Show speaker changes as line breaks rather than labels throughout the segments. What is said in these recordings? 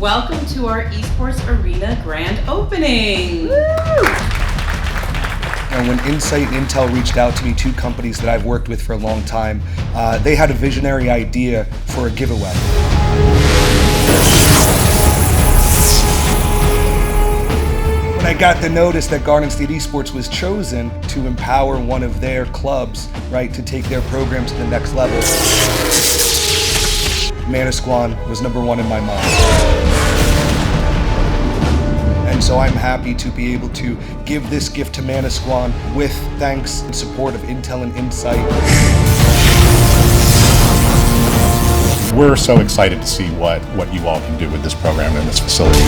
Welcome to our Esports Arena grand opening. Woo!
And when Insight and Intel reached out to me, two companies that I've worked with for a long time, they had a visionary idea for a giveaway. When I got the notice that State Esports was chosen to empower one of their clubs, right, to take their program to the next level, Manasquan was number one in my mind. And so I'm happy to be able to give this gift to Manasquan with thanks and support of Intel and Insight.
We're so excited to see what you all can do with this program and this facility.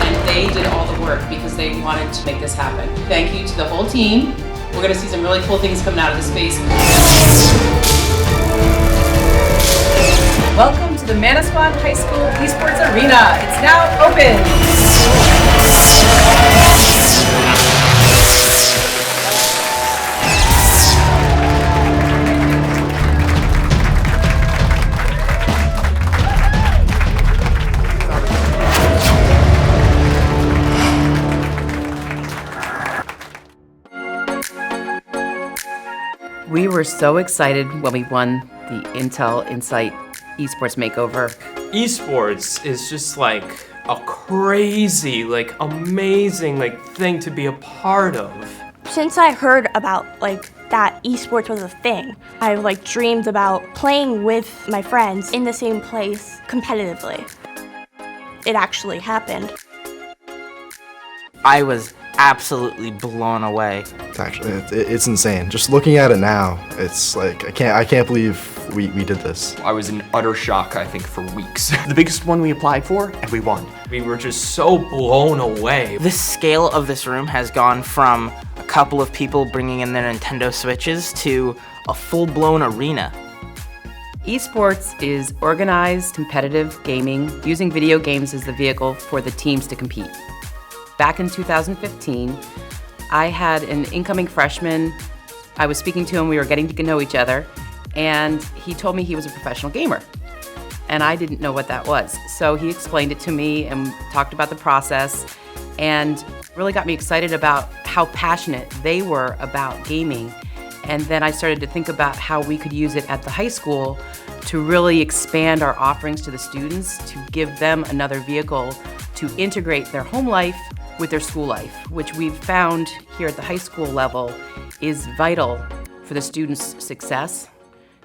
And they did all the work because they wanted to make this happen. Thank you to the whole team. We're going to see some really cool things coming out of the space. Welcome to the Manasquan High School Esports Arena. It's now open. We were so excited when we won the Intel Insight Esports Makeover.
Esports is just like a crazy, amazing thing to be a part of.
Since I heard about that esports was a thing, I dreamed about playing with my friends in the same place competitively. It actually happened.
I was absolutely blown away.
It's insane. Just looking at it now, it's I can't believe we did this.
I was in utter shock, I think, for weeks.
The biggest one we applied for, and we won.
We were just so blown away.
The scale of this room has gone from a couple of people bringing in their Nintendo Switches to a full-blown arena.
Esports is organized, competitive gaming, using video games as the vehicle for the teams to compete. Back in 2015, I had an incoming freshman. I was speaking to him, we were getting to know each other, and he told me he was a professional gamer. And I didn't know what that was. So he explained it to me and talked about the process and really got me excited about how passionate they were about gaming. And then I started to think about how we could use it at the high school to really expand our offerings to the students, to give them another vehicle to integrate their home life with their school life, which we've found here at the high school level is vital for the students' success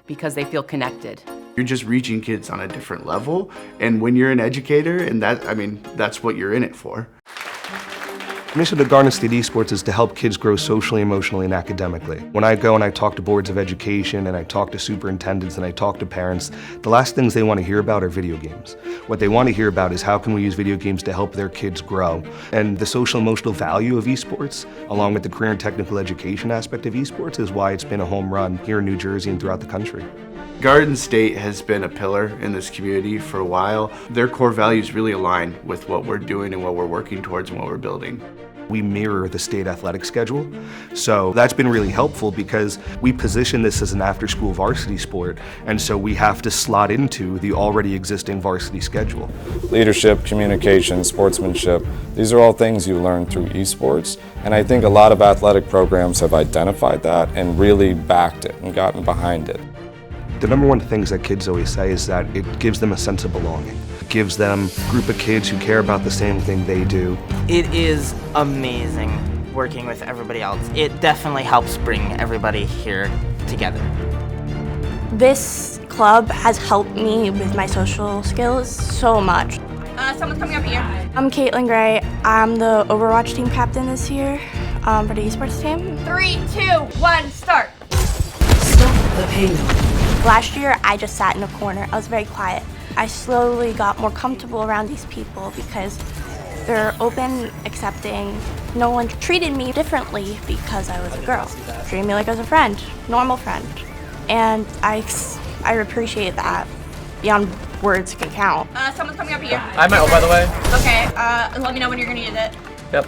because they feel connected.
You're just reaching kids on a different level, and when you're an educator, and that's what you're in it for.
The mission of State Esports is to help kids grow socially, emotionally, and academically. When I go and I talk to boards of education and I talk to superintendents and I talk to parents, the last things they want to hear about are video games. What they want to hear about is how can we use video games to help their kids grow. And the social emotional value of esports, along with the career and technical education aspect of esports, is why it's been a home run here in New Jersey and throughout the country.
Garden State has been a pillar in this community for a while. Their core values really align with what we're doing and what we're working towards and what we're building.
We mirror the state athletic schedule, so that's been really helpful because we position this as an after-school varsity sport, and so we have to slot into the already existing varsity schedule.
Leadership, communication, sportsmanship, these are all things you learn through esports, and I think a lot of athletic programs have identified that and really backed it and gotten behind it.
The number one things that kids always say is that it gives them a sense of belonging. It gives them a group of kids who care about the same thing they do.
It is amazing working with everybody else. It definitely helps bring everybody here together.
This club has helped me with my social skills so much.
Someone's coming up here.
I'm Caitlin Gray. I'm the Overwatch team captain this year for the esports team.
3, 2, 1, start.
Stop the payload.
Last year, I just sat in a corner. I was very quiet. I slowly got more comfortable around these people because they're open, accepting. No one treated me differently because I was a girl. Treated me like I was a friend, normal friend. And I appreciate that beyond words can count.
Someone's coming up here.
I might, by the way.
Okay, let me know when you're gonna use it.
Yep.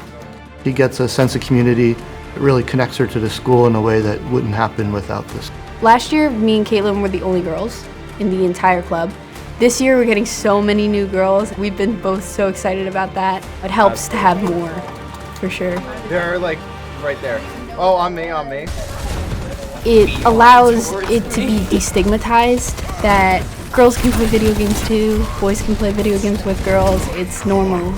He gets a sense of community. It really connects her to the school in a way that wouldn't happen without this.
Last year, me and Caitlin were the only girls. in the entire club. This year we're getting so many new girls. We've been both so excited about that. It helps to have more, for sure.
They're like right there. Oh, on me, on me.
It allows it to be destigmatized that girls can play video games too, boys can play video games with girls. It's normal.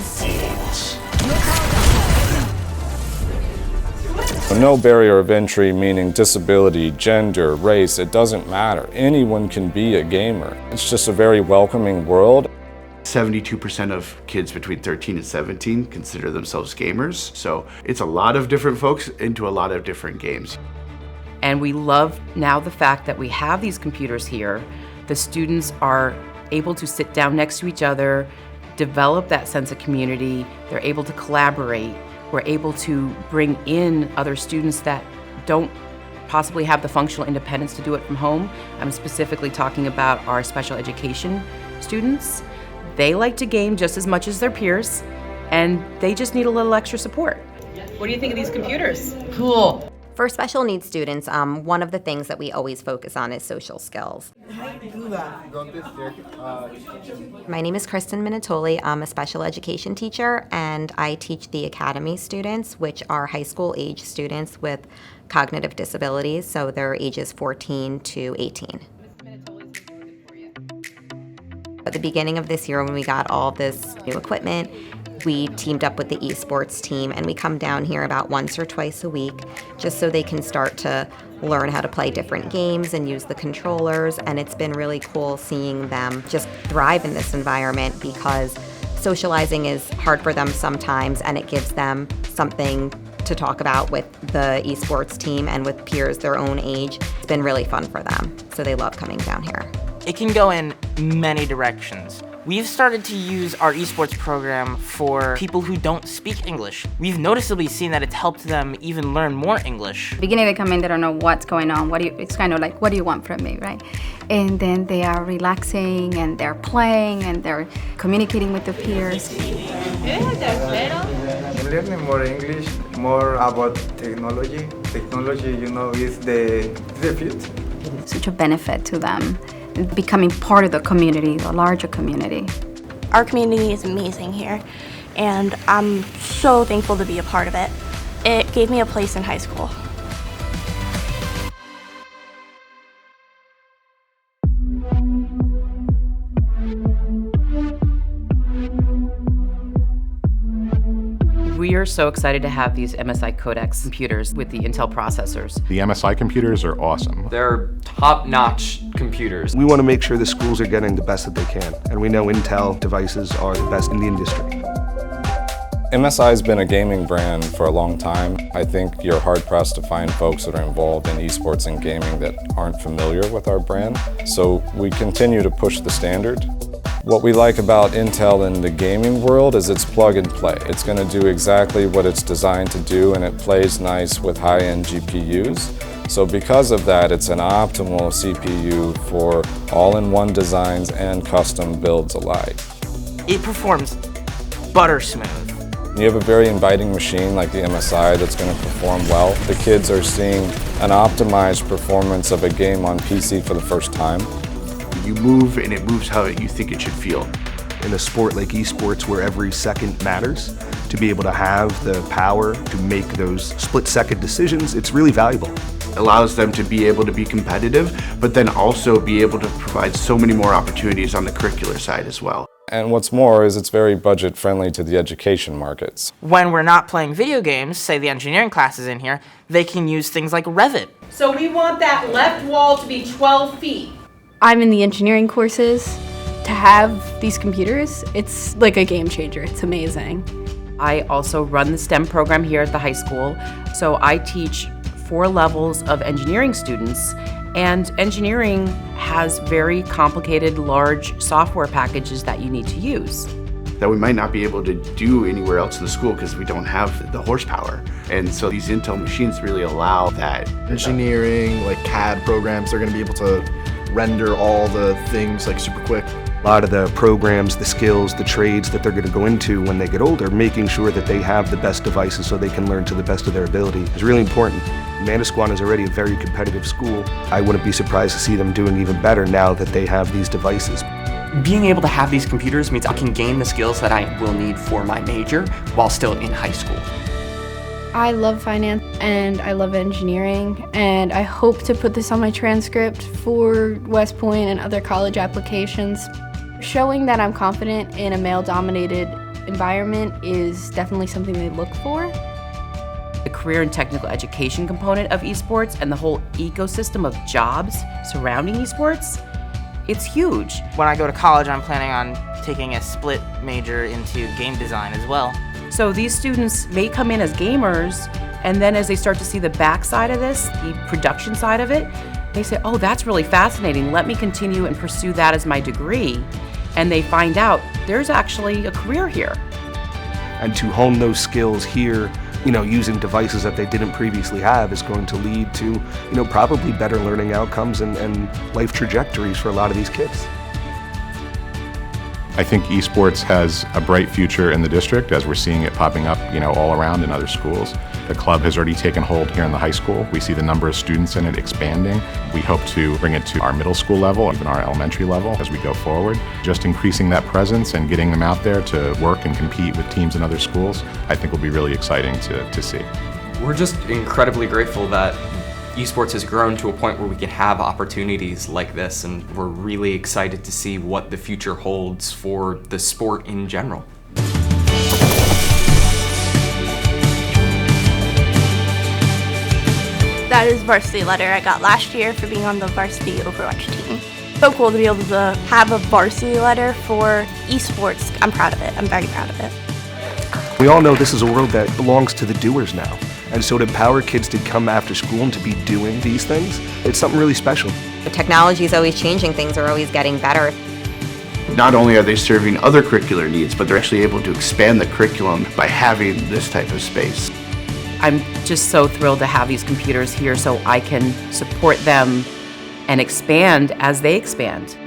No barrier of entry, meaning disability, gender, race, it doesn't matter. Anyone can be a gamer. It's just a very welcoming world.
72% of kids between 13 and 17 consider themselves gamers. So it's a lot of different folks into a lot of different games.
And we love now the fact that we have these computers here. The students are able to sit down next to each other, develop that sense of community. They're able to collaborate. We're able to bring in other students that don't possibly have the functional independence to do it from home. I'm specifically talking about our special education students. They like to game just as much as their peers, and they just need a little extra support.
What do you think of these computers?
Cool.
For special needs students, one of the things that we always focus on is social skills. My name is Kristen Minatoli. I'm a special education teacher, and I teach the academy students, which are high school age students with cognitive disabilities, so they're ages 14 to 18. At the beginning of this year, when we got all this new equipment, we teamed up with the esports team, and we come down here about once or twice a week just so they can start to learn how to play different games and use the controllers. And it's been really cool seeing them just thrive in this environment, because socializing is hard for them sometimes, and it gives them something to talk about with the esports team and with peers their own age. It's been really fun for them, so they love coming down here.
It can go in many directions. We've started to use our esports program for people who don't speak English. We've noticeably seen that it's helped them even learn more English.
Beginning they come in, they don't know what's going on. It's kind of like, what do you want from me, right? And then they are relaxing and they're playing and they're communicating with the peers.
Learning more English, more about technology. Technology, is the future.
Such a benefit to them, becoming part of the community, the larger community.
Our community is amazing here, and I'm so thankful to be a part of it. It gave me a place in high school.
We are so excited to have these MSI Codex computers with the Intel processors.
The MSI computers are awesome.
They're top-notch computers.
We want to make sure the schools are getting the best that they can, and we know Intel devices are the best in the industry.
MSI has been a gaming brand for a long time. I think you're hard-pressed to find folks that are involved in esports and gaming that aren't familiar with our brand. So we continue to push the standard. What we like about Intel in the gaming world is it's plug and play. It's going to do exactly what it's designed to do, and it plays nice with high-end GPUs. So because of that, it's an optimal CPU for all-in-one designs and custom builds alike.
It performs butter smooth.
You have a very inviting machine like the MSI that's going to perform well. The kids are seeing an optimized performance of a game on PC for the first time.
You move, and it moves how you think it should feel.
In a sport like esports, where every second matters, to be able to have the power to make those split-second decisions, it's really valuable.
It allows them to be able to be competitive, but then also be able to provide so many more opportunities on the curricular side as well.
And what's more is it's very budget-friendly to the education markets.
When we're not playing video games, say the engineering classes in here, they can use things like Revit.
So we want that left wall to be 12 feet.
I'm in the engineering courses. To have these computers, it's like a game changer. It's amazing.
I also run the STEM program here at the high school, so I teach 4 levels of engineering students, and engineering has very complicated, large software packages that you need to use.
That we might not be able to do anywhere else in the school because we don't have the horsepower. And so these Intel machines really allow that.
Engineering, like CAD programs, they're going to be able to render all the things like super quick.
A lot of the programs, the skills, the trades that they're going to go into when they get older, making sure that they have the best devices so they can learn to the best of their ability is really important. Manasquan is already a very competitive school. I wouldn't be surprised to see them doing even better now that they have these devices.
Being able to have these computers means I can gain the skills that I will need for my major while still in high school.
I love finance and I love engineering, and I hope to put this on my transcript for West Point and other college applications. Showing that I'm confident in a male-dominated environment is definitely something they look for.
The career and technical education component of esports and the whole ecosystem of jobs surrounding esports, it's huge.
When I go to college, I'm planning on taking a split major into game design as well.
So these students may come in as gamers, and then as they start to see the backside of this, the production side of it, they say, oh, that's really fascinating. Let me continue and pursue that as my degree. And they find out there's actually a career here.
And to hone those skills here, using devices that they didn't previously have is going to lead to, probably better learning outcomes and life trajectories for a lot of these kids.
I think esports has a bright future in the district as we're seeing it popping up, all around in other schools. The club has already taken hold here in the high school. We see the number of students in it expanding. We hope to bring it to our middle school level, even our elementary level as we go forward. Just increasing that presence and getting them out there to work and compete with teams in other schools, I think will be really exciting to see.
We're just incredibly grateful that esports has grown to a point where we can have opportunities like this, and we're really excited to see what the future holds for the sport in general.
That is varsity letter I got last year for being on the varsity Overwatch team. So cool to be able to have a varsity letter for esports. I'm proud of it. I'm very proud of it.
We all know this is a world that belongs to the doers now. And so to empower kids to come after school and to be doing these things, it's something really special.
The technology is always changing, things are always getting better.
Not only are they serving other curricular needs, but they're actually able to expand the curriculum by having this type of space.
I'm just so thrilled to have these computers here so I can support them and expand as they expand.